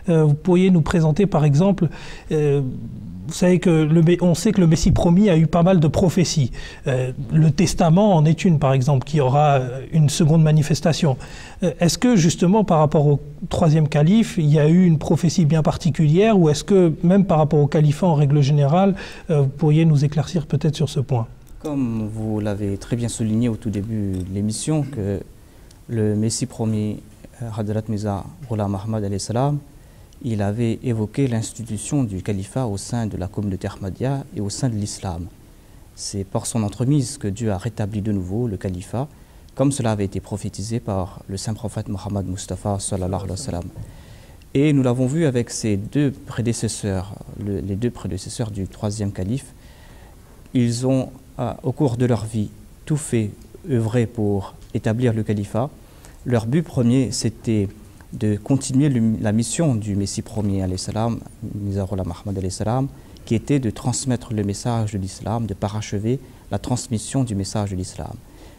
Vous pourriez nous présenter par exemple, vous savez on sait que le Messie promis a eu pas mal de prophéties. Le Testament en est une par exemple, qui aura une seconde manifestation. Est-ce que justement par rapport au troisième calife, il y a eu une prophétie bien particulière, ou est-ce que même par rapport au califat en règle générale, vous pourriez nous éclaircir peut-être sur ce point? Comme vous l'avez très bien souligné au tout début de l'émission, que le Messie promis, Hadrat Mirza Ghulam Ahmad alayhi salam, il avait évoqué l'institution du califat au sein de la communauté Ahmadiyya et au sein de l'islam. C'est par son entremise que Dieu a rétabli de nouveau le califat, comme cela avait été prophétisé par le saint prophète Mohammed Mustafa sallallahu alayhi wa sallam. Et nous l'avons vu avec ses deux prédécesseurs, les deux prédécesseurs du troisième calife. Ils ont, au cours de leur vie, tout fait œuvrer pour établir le califat. Leur but premier, c'était de continuer la mission du Messie premier, alayhi salam, Mirza Ghulam Ahmad alayhi salam, qui était de transmettre le message de l'islam, de parachever la transmission du message de l'islam.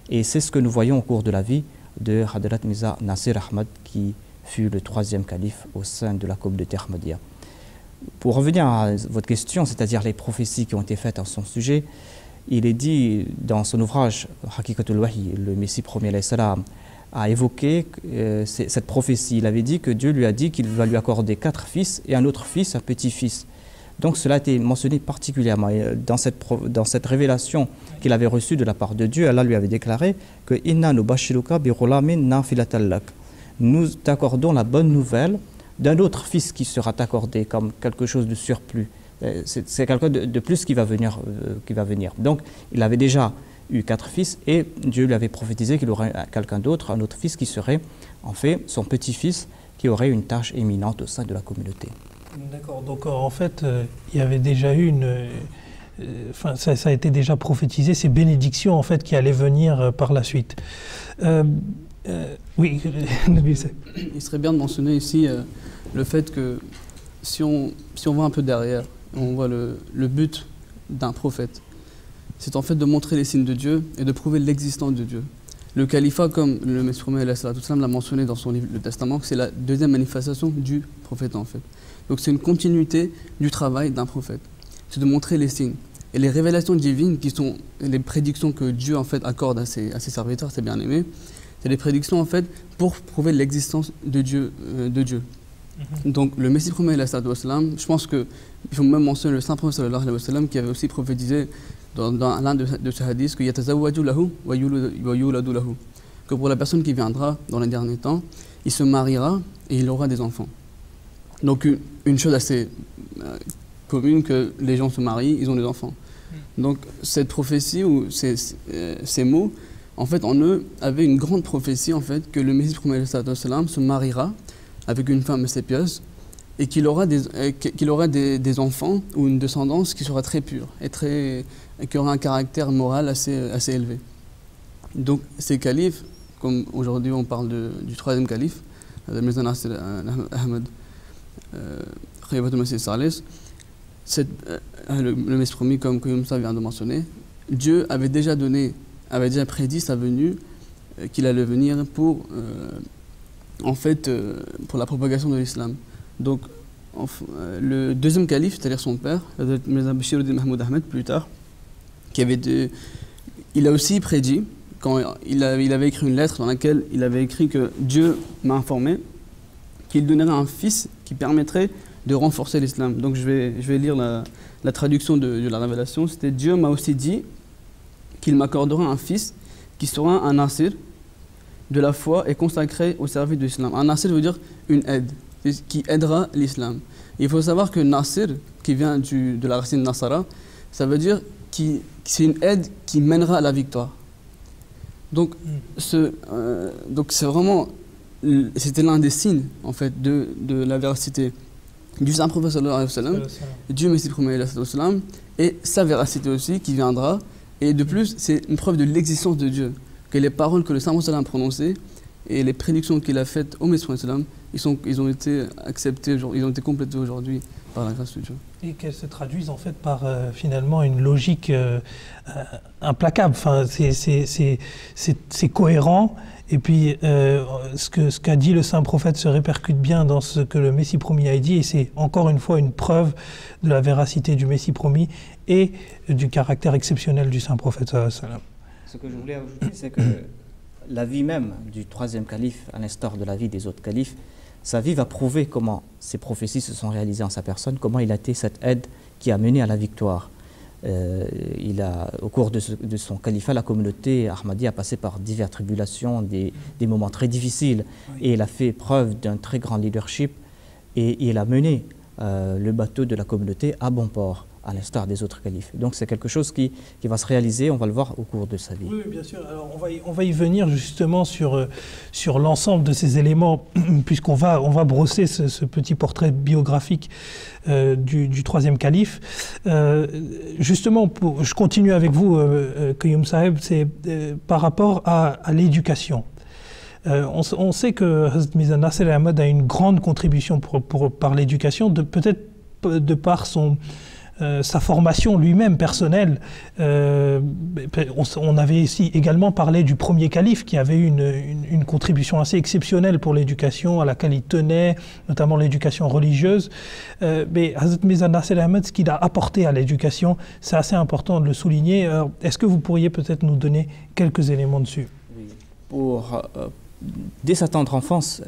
Et c'est ce que nous voyons au cours de la vie de Hadrat Mirza Nasir Ahmad, qui fut le troisième calife au sein de la communauté Ahmadiyya. Pour revenir à votre question, c'est-à-dire les prophéties qui ont été faites en son sujet, il est dit dans son ouvrage Haqiqatul Wahi, le Messie premier alayhi salam, a évoqué cette prophétie. Il avait dit que Dieu lui a dit qu'il va lui accorder 4 fils et un autre fils, un petit-fils. Donc cela a été mentionné particulièrement. Et dans cette révélation qu'il avait reçue de la part de Dieu, Allah lui avait déclaré que Inna nubashiruka bi ghulamin nafilatal lak. Nous t'accordons la bonne nouvelle d'un autre fils qui sera accordé comme quelque chose de surplus. C'est quelqu'un de plus qui va venir. Donc il avait déjà eu 4 fils et Dieu lui avait prophétisé qu'il aurait quelqu'un d'autre, un autre fils qui serait en fait son petit-fils, qui aurait une tâche éminente au sein de la communauté. D'accord, donc en fait il y avait déjà eu ça a été déjà prophétisé, ces bénédictions en fait qui allaient venir par la suite. Oui, il serait bien de mentionner ici le fait que si on va un peu derrière, on voit le but d'un prophète. C'est en fait de montrer les signes de Dieu et de prouver l'existence de Dieu. Le califat, comme le Messie l'a mentionné dans son livre Le Testament, c'est la deuxième manifestation du prophète en fait. Donc c'est une continuité du travail d'un prophète. C'est de montrer les signes. Et les révélations divines, qui sont les prédictions que Dieu en fait accorde à ses serviteurs, ses bien-aimés, c'est des prédictions en fait pour prouver l'existence de Dieu. Donc le Messie premier, je pense qu'il faut même mentionner le saint prophète sallallahu alayhi wa sallam, qui avait aussi prophétisé dans l'un de ces hadiths que pour la personne qui viendra dans les derniers temps, il se mariera et il aura des enfants. Donc une chose assez commune, que les gens se marient, ils ont des enfants. Donc cette prophétie ou ces mots, en fait en eux, avaient une grande prophétie en fait que le Messie premier se mariera avec une femme assez pieuse et qu'il aura des enfants ou une descendance qui sera très pure et qui aura un caractère moral assez élevé. Donc ces califes, comme aujourd'hui on parle du troisième calife, Mirza Nasir Ahmad Khalifatul Masih Salis, le Messie promis, comme ça vient de mentionner, Dieu avait déjà prédit sa venue, qu'il allait venir pour la propagation de l'islam. Donc le deuxième calife, c'est-à-dire son père, Mirza Bashiruddin Mahmoud Ahmed, plus tard, il a aussi prédit, quand il avait écrit une lettre dans laquelle il avait écrit que Dieu m'a informé qu'il donnerait un fils qui permettrait de renforcer l'islam. Donc je vais lire la traduction de la révélation. C'était: Dieu m'a aussi dit qu'il m'accordera un fils qui sera un nasir de la foi et consacré au service de l'islam. Un nasir veut dire une aide, qui aidera l'islam. Il faut savoir que nasir, qui vient de la racine nasara, ça veut dire que c'est une aide qui mènera à la victoire. Donc c'est vraiment, c'était l'un des signes en fait de la véracité du saint prophète sallallahu alayhi wa sallam, du Messie premier alayhi wa sallam, et sa véracité aussi qui viendra. Et de plus, c'est une preuve de l'existence de Dieu, que les paroles que le saint prophète a prononcées et les prédictions qu'il a faites au Messie sallam, ils ont été acceptés, ils ont été complétés aujourd'hui par la grâce de Dieu. Et qu'elles se traduisent en fait par finalement une logique implacable. Enfin, c'est cohérent. Et puis, ce qu'a dit le saint prophète se répercute bien dans ce que le Messie promis a dit, et c'est encore une fois une preuve de la véracité du Messie promis et du caractère exceptionnel du saint prophète. Ce que je voulais ajouter, c'est que la vie même du troisième calife, à l'instar de la vie des autres califes, sa vie va prouver comment ces prophéties se sont réalisées en sa personne, comment il a été cette aide qui a mené à la victoire. Au cours de son califat, la communauté Ahmadiyya a passé par diverses tribulations, des moments très difficiles, et il a fait preuve d'un très grand leadership, et il a mené le bateau de la communauté à bon port, à l'instar des autres califes. Donc c'est quelque chose qui va se réaliser, on va le voir au cours de sa vie. Oui, bien sûr. Alors on va y venir justement sur l'ensemble de ces éléments, puisqu'on va brosser ce petit portrait biographique du troisième calife. Justement, je continue avec vous, Qayyum Saheb, c'est par rapport à l'éducation. On sait que Hazrat Mirza Nasser Ahmad a une grande contribution par l'éducation, peut-être de par sa formation lui-même personnelle. On avait ici également parlé du premier calife qui avait eu une contribution assez exceptionnelle pour l'éducation à laquelle il tenait, notamment l'éducation religieuse. Mais Hazrat Mirza Nasser Ahmad, ce qu'il a apporté à l'éducation, c'est assez important de le souligner. Est-ce que vous pourriez peut-être nous donner quelques éléments dessus? Oui. Dès sa tendre enfance,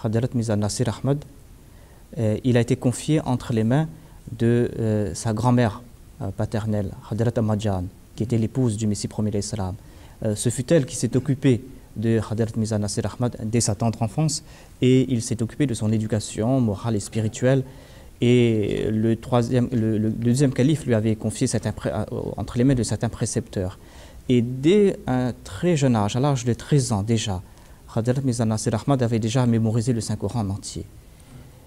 Hazrat Mirza Nasser Ahmad, il a été confié entre les mains de sa grand-mère paternelle, Hadrat Ahmadjan, qui était l'épouse du Messie premier d'Islam. Ce fut elle qui s'est occupée de Hadrat Mirza Nasser Ahmad dès sa tendre enfance, et il s'est occupé de son éducation morale et spirituelle. Et le deuxième calife lui avait confié entre les mains de certains précepteurs. Et dès un très jeune âge, à l'âge de 13 ans déjà, Hadrat Mirza Nasser Ahmad avait déjà mémorisé le Saint-Coran en entier.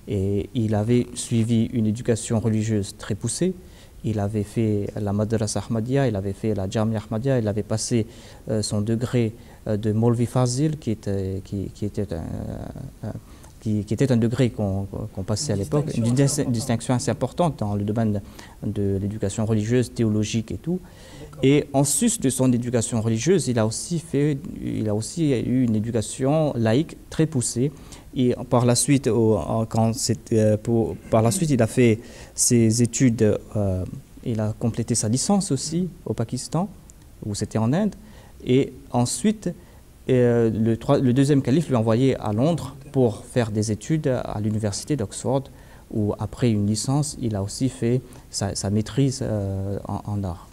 Et il avait suivi une éducation religieuse très poussée. Il avait fait la Madrasa Ahmadiyya, il avait fait la Jamia Ahmadiyya, il avait passé son degré de Molvi Fazil, qui était un degré qu'on passait à l'époque, une distinction assez importante dans le domaine de l'éducation religieuse, théologique et tout. Et en sus de son éducation religieuse, il a aussi eu une éducation laïque très poussée. Et par la suite, il a fait ses études, il a complété sa licence aussi au Pakistan, où c'était en Inde. Et ensuite, le deuxième calife lui a envoyé à Londres pour faire des études à l'université d'Oxford, où après une licence, il a aussi fait sa maîtrise en art.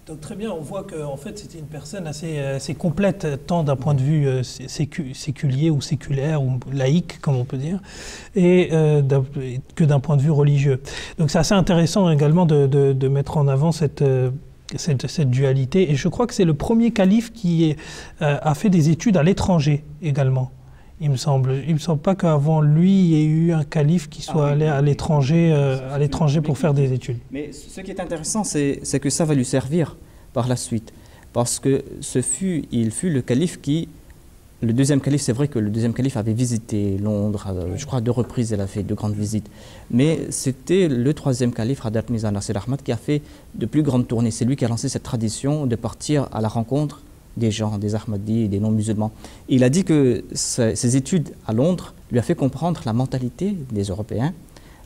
Donc très bien, on voit qu'en fait c'était une personne assez complète, tant d'un point de vue séculier ou séculaire ou laïque, comme on peut dire, et que d'un point de vue religieux. Donc c'est assez intéressant également de mettre en avant cette dualité. Et je crois que c'est le premier calife qui a fait des études à l'étranger également. Il me semble pas qu'avant lui, il y ait eu un calife qui soit allé à l'étranger pour faire des études. Mais ce qui est intéressant, c'est que ça va lui servir par la suite. Parce que il fut le calife le deuxième calife, c'est vrai que le deuxième calife avait visité Londres, je crois 2 reprises, il a fait de grandes visites. Mais c'était le troisième calife, Hadrat Mirza Nasser Ahmad, qui a fait de plus grandes tournées. C'est lui qui a lancé cette tradition de partir à la rencontre des gens, des Ahmadis et des non-musulmans. Il a dit que ses études à Londres lui a fait comprendre la mentalité des Européens,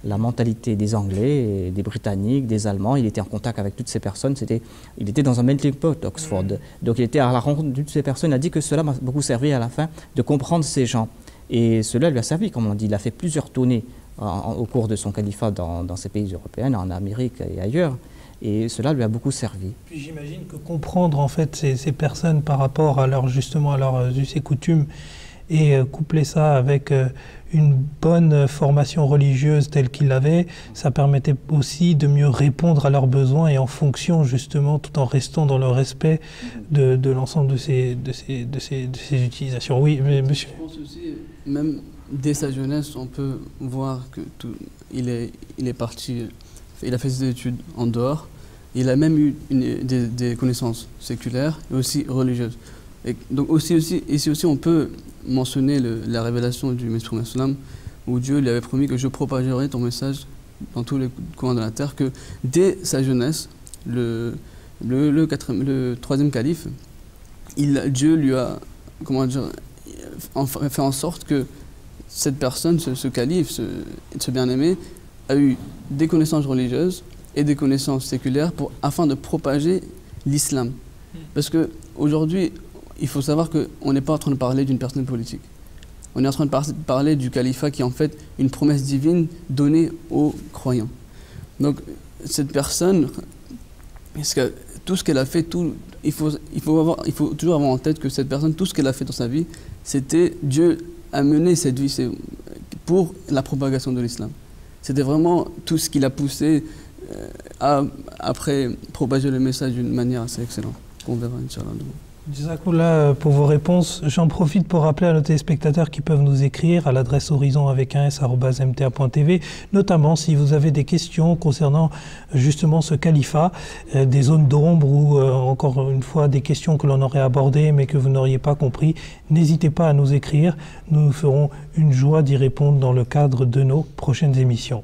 la mentalité des Anglais, des Britanniques, des Allemands. Il était en contact avec toutes ces personnes. Il était dans un melting pot, Oxford. Donc il était à la rencontre de toutes ces personnes. Il a dit que cela m'a beaucoup servi à la fin de comprendre ces gens. Et cela lui a servi, comme on dit. Il a fait plusieurs tournées au cours de son califat dans ces pays européens, en Amérique et ailleurs. Et cela lui a beaucoup servi. Puis j'imagine que comprendre en fait ces personnes par rapport à leurs us et coutumes et coupler ça avec une bonne formation religieuse telle qu'il l'avait, ça permettait aussi de mieux répondre à leurs besoins et en fonction justement, tout en restant dans le respect de l'ensemble de ces utilisations. Oui, mais monsieur. Je pense aussi, même dès sa jeunesse, on peut voir que il est parti. Il a fait ses études en dehors. Il a même eu des connaissances séculaires et aussi religieuses. Et donc ici aussi, on peut mentionner la révélation du Messie Islam, où Dieu lui avait promis que je propagerai ton message dans tous les coins de la terre, que dès sa jeunesse, le troisième calife, Dieu lui a, fait en sorte que cette personne, ce calife, ce bien-aimé, a eu des connaissances religieuses et des connaissances séculaires afin de propager l'islam. Parce qu'aujourd'hui, il faut savoir qu'on n'est pas en train de parler d'une personne politique. On est en train de parler du califat qui est en fait une promesse divine donnée aux croyants. Donc cette personne, tout ce qu'elle a fait, il faut toujours avoir en tête que cette personne, tout ce qu'elle a fait dans sa vie, c'était Dieu a mené cette vie pour la propagation de l'islam. C'était vraiment tout ce qu'il a poussé à après propager le message d'une manière assez excellente. On verra, Inch'Allah. Jazakoullah pour vos réponses. J'en profite pour rappeler à nos téléspectateurs qui peuvent nous écrire à l'adresse horizon@mta.tv, notamment si vous avez des questions concernant justement ce califat, des zones d'ombre ou encore une fois des questions que l'on aurait abordées mais que vous n'auriez pas compris. N'hésitez pas à nous écrire. Nous nous ferons une joie d'y répondre dans le cadre de nos prochaines émissions.